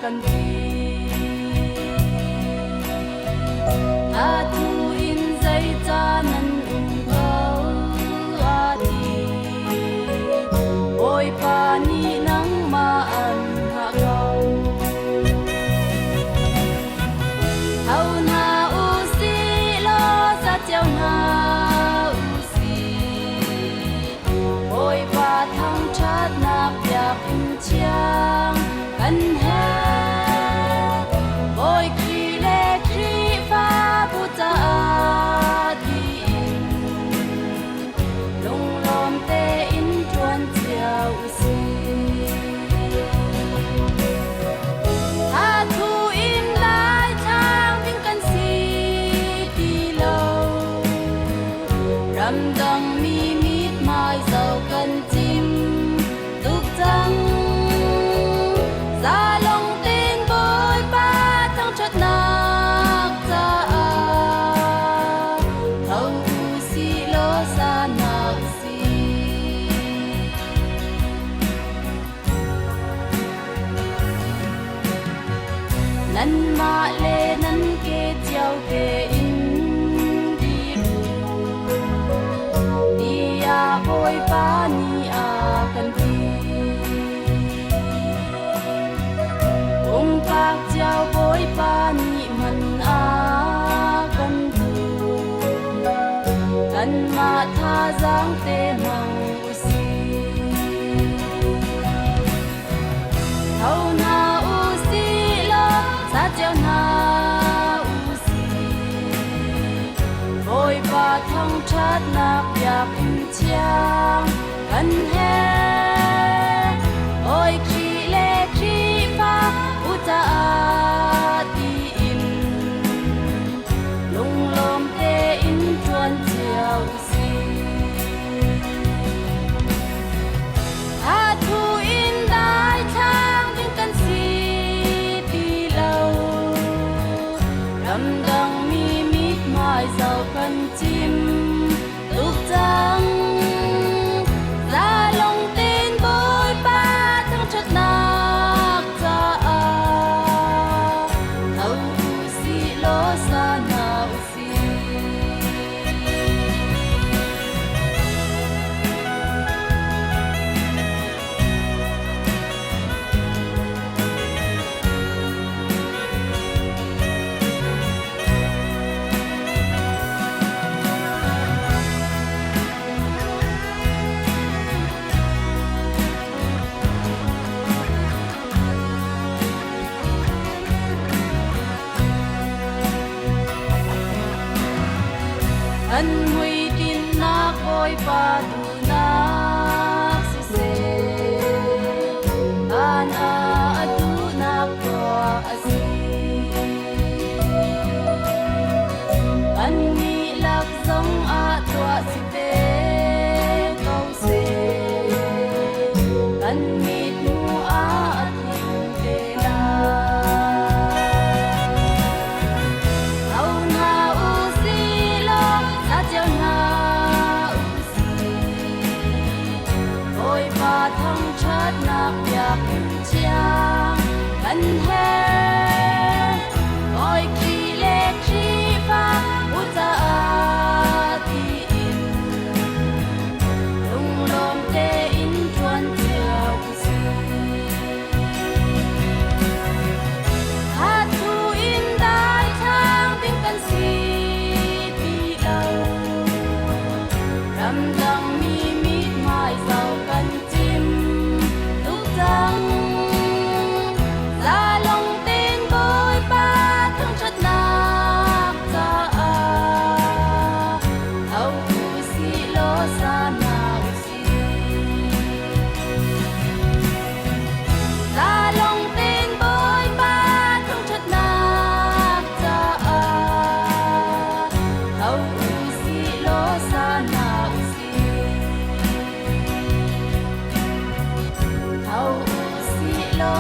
kan thi a thu in dây cha nan câu a thi ôi pa ni nắng ma an hạ câu hầu na u si lo sa chiao na u si ôi pa thăng chát na piak in chiang kan he ôi khi lê khi pha bu ta đi lung lom te in tuan chiao si tha thu in lai thang vinh kan si ti lâu ram dang mi mít mai dầu kan chim tuk chang ra long tin bôi ba thăng chót nạc cha thâu si lo sa nạc si nan ma le nan ke chiao ke in đi đi a bôi ba ni a kan thi bác chiao bối pa ni man a kan thu kan ma tha giang te mang u si thâu na u si lo sa chiao na u si bối pa thong chát na piak in chiang kan he ôi khi lê khi pha ta đi in lung lom te in tuan chiao si a thu in dai thang vinh kan si ti lâu ram dang mi mít mai dầu kan chim tuk chang ra long tin bôi ba thăng chót nạc cha thâu si lo sa na si an hui tin na koi pa tu na si se an a tu na ko a si an mi lak song a tua si te kau se an mi tu a tin te la thăng chát nạc piak in chiang kan he ôi khi lê khi pha u ta đi in lung lom te in tuan chiao si a thu in dai thang vinh kan si ti lâu ram dang mi mít mai dầu kan ra long tin bôi ba thăng chót nạc cha thâu si lo sa nạc si ra long tin bôi ba thăng chót nạc cha thâu si lo sa nạc si thâu si lo